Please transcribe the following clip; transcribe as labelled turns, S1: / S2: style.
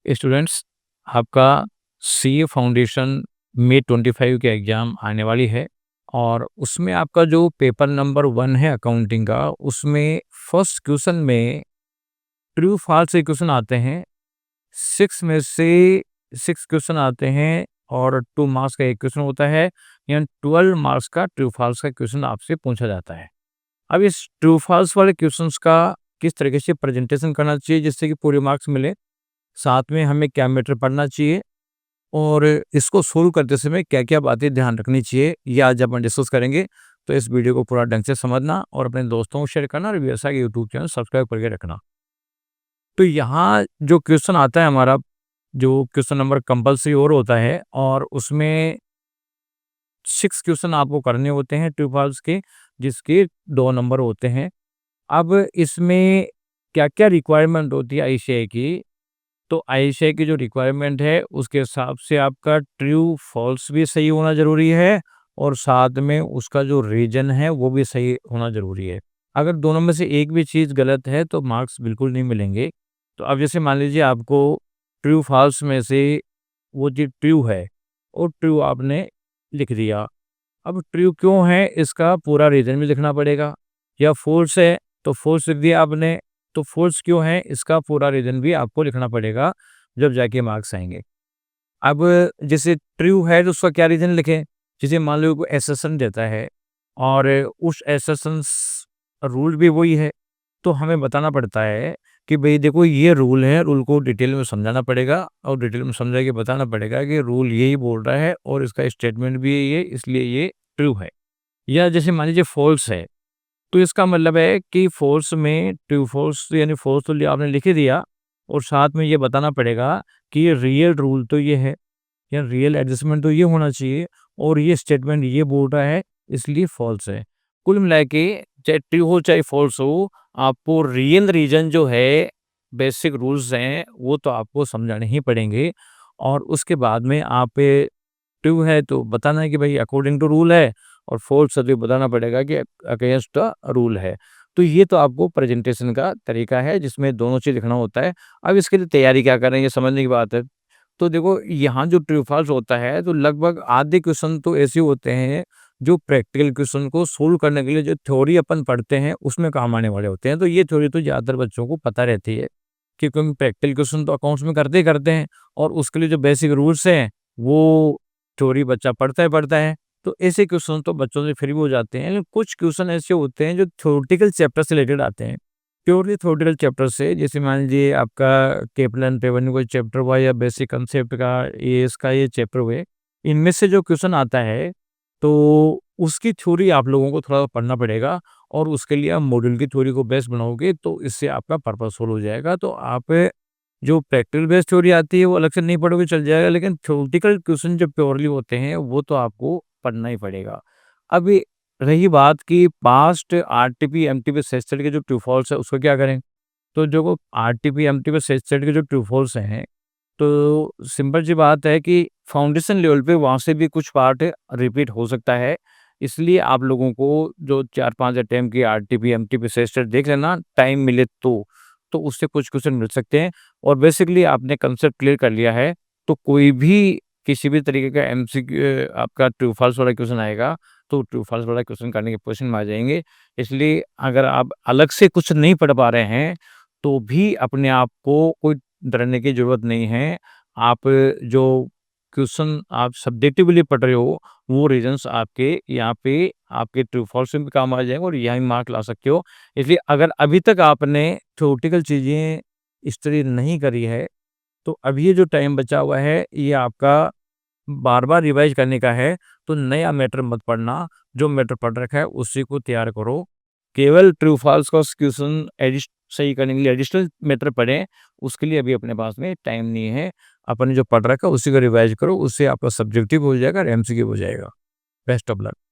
S1: Students, आपका CA foundation में 25 के एग्ज़ाम आने वाली है और उसमें आपका जो पेपर नंबर 1 है अकाउंटिंग का, उसमें फर्स्ट क्वेश्चन में ट्रू फॉल्स के क्वेश्चन आते हैं। 6 में से 6 क्वेश्चन आते हैं और 2 मार्क्स का 1 क्वेश्चन होता है, यानी 12 मार्क्स का ट्रू फॉल्स का क्वेश्चन आपसे पूछा जाता है। अब इस ट्रू फॉल्स वाले क्वेश्चंस का किस तरीके से प्रेजेंटेशन करना चाहिए जिससे कि पूरे मार्क्स मिले, साथ में हमें क्या मैटर पढ़ना चाहिए और इसको सोल्व करते समय क्या-क्या बातें ध्यान रखनी चाहिए, ये आज अपन डिस्कस करेंगे। तो इस वीडियो को पूरा ढंग से समझना और अपने दोस्तों को शेयर करना और वीएसआई के यूट्यूब चैनल सब्सक्राइब करके रखना। तो यहाँ जो क्वेश्चन आता है हमारा, जो क्वेश्चन नंबर कंपल्सरी और होता है और उसमें 6 क्वेश्चन आपको करने होते हैं ट्रू फॉल्स के, जिसके 2 नंबर होते हैं। अब इसमें क्या-क्या रिक्वायरमेंट होती है आईसीएआई की, तो आईसीएआई की जो रिक्वायरमेंट है उसके हिसाब से आपका ट्रू फॉल्स भी सही होना ज़रूरी है और साथ में उसका जो रीजन है वो भी सही होना ज़रूरी है। अगर दोनों में से एक भी चीज़ गलत है तो मार्क्स बिल्कुल नहीं मिलेंगे। तो अब जैसे मान लीजिए आपको ट्रू फॉल्स में से वो जो ट्रू है, वो ट्रू आपने लिख दिया। अब ट्रू क्यों है इसका पूरा रीज़न भी लिखना पड़ेगा, या फ़ॉल्स है तो फ़ॉल्स लिख दिया आपने, तो फ़ॉल्स क्यों है इसका पूरा रीज़न भी आपको लिखना पड़ेगा, जब जाके मार्क्स आएँगे। अब जैसे ट्रू है तो उसका क्या रीज़न लिखें? जैसे मान लो कोई एसेसन देता है और उस एसेसन्स रूल भी वही है, तो हमें बताना पड़ता है कि भई देखो ये रूल है, रूल को डिटेल में समझाना पड़ेगा और डिटेल में समझा के बताना पड़ेगा कि रूल यही बोल रहा है और इसका स्टेटमेंट भी यही है, इसलिए ये ट्रू है। या जैसे मान लीजिए फ़ॉल्स है, तो इसका मतलब है कि फ़ॉल्स में ट्रू फ़ॉल्स यानी फ़ॉल्स तो आपने लिख ही दिया और साथ में ये बताना पड़ेगा कि ये रियल रूल तो ये है, या रियल एडजस्टमेंट तो ये होना चाहिए और ये स्टेटमेंट ये बोल रहा है, इसलिए फ़ॉल्स है। कुल मिला के चाहे ट्रू हो चाहे फ़ॉल्स हो, आपको रियल रीज़न जो है, बेसिक रूल्स हैं, वो तो आपको समझाने ही पड़ेंगे और उसके बाद में आप ट्रू है तो बताना है कि भाई अकॉर्डिंग टू रूल है और फ़ॉल्स है तो बताना पड़ेगा कि अगेंस्ट द रूल है। तो ये तो आपको प्रेजेंटेशन का तरीका है जिसमें दोनों चीज़ लिखना होता है। अब इसके लिए तैयारी क्या करें, ये समझने की बात है। तो देखो यहाँ जो ट्रू फॉल्स होता है तो लगभग आधे क्वेश्चन तो ऐसे होते हैं जो प्रैक्टिकल क्वेश्चन को सोल्व करने के लिए जो थ्योरी अपन पढ़ते हैं उसमें काम आने वाले होते हैं। तो ये थ्योरी तो ज़्यादातर बच्चों को पता रहती है, क्योंकि प्रैक्टिकल क्वेश्चन तो अकाउंट्स में करते ही करते हैं और उसके लिए जो बेसिक रूल्स हैं वो थ्योरी बच्चा पढ़ता ही पढ़ता है। तो ऐसे क्वेश्चन तो बच्चों से फ्री भी हो जाते हैं, लेकिन कुछ क्वेश्चन ऐसे होते हैं जो थ्योरेटिकल चैप्टर से रिलेटेड आते हैं। प्योरली थ्योरेटिकल चैप्टर से, जैसे मान लीजिए आपका केपलन रेवेन्यू का चैप्टर हुआ या बेसिक कंसेप्ट का ये इसका ये चैप्टर हुए, इनमें से जो क्वेश्चन आता है तो उसकी थ्योरी आप लोगों को थोड़ा पढ़ना पड़ेगा और उसके लिए आप मॉड्यूल की थ्योरी को बेस बनाओगे तो इससे आपका पर्पस सोल्व हो जाएगा। तो आप जो प्रैक्टिकल बेस्ड थ्योरी आती है वो अलग से नहीं पढ़ोगे चल जाएगा, लेकिन थ्योरेटिकल क्वेश्चन जो प्योरली होते हैं वो तो आपको पढ़ना ही पड़ेगा। अभी रही बात कि past RTP MTP set study के जो ट्रू फॉल्स है उसको क्या करें? तो जो वो आरटीपी एमटीपी सेट स्टडी के जो ट्रू फॉल्स हैं, तो सिंपल सी बात है कि फाउंडेशन लेवल पे वहाँ से भी कुछ पार्ट रिपीट हो सकता है। इसलिए आप लोगों को जो 4-5 अटेम्प्ट की आरटीपी एमटीपी सेट स्टडी देख लेना टाइम मिले तो उससे कुछ क्वेश्चन मिल सकते हैं और बेसिकली आपने कांसेप्ट क्लियर कर लिया है, तो कोई भी किसी भी तरीके का एमसीक्यू आपका ट्रू फॉल्स वाला क्वेश्चन आएगा, तो ट्रू फॉल्स वाला क्वेश्चन करने की पोज़ीशन में आ जाएँगे। इसलिए अगर आप अलग से कुछ नहीं पढ़ पा रहे हैं, तो भी अपने आप को कोई डरने की ज़रूरत नहीं है। आप जो क्वेश्चन आप सब्जेक्टिवली पढ़ रहे हो, वो रीज़न्स आपके यहाँ पे आपके ट्रू फॉल्स में भी काम आ जाएँगे और यहाँ भी मार्क ला सकते हो। इसलिए अगर अभी तक आपने थ्योरेटिकल चीज़ें स्टडी नहीं करी है, तो अभी ये जो टाइम बचा हुआ है, ये आपका बार-बार रिवाइज़ करने का है। तो नया मैटर मत पढ़ना, जो मैटर पढ़ रखा है उसी को तैयार करो। केवल ट्रू फॉल्स का क्वेश्चन सही करने के लिए एडिशनल मैटर पढ़ें, उसके लिए अभी अपने पास में टाइम नहीं है। आपने जो पढ़ रखा है उसी को रिवाइज़ करो, उससे आपका सब्जेक्टिव हो जाएगा और एमसीक्यू हो जाएगा। Best of luck.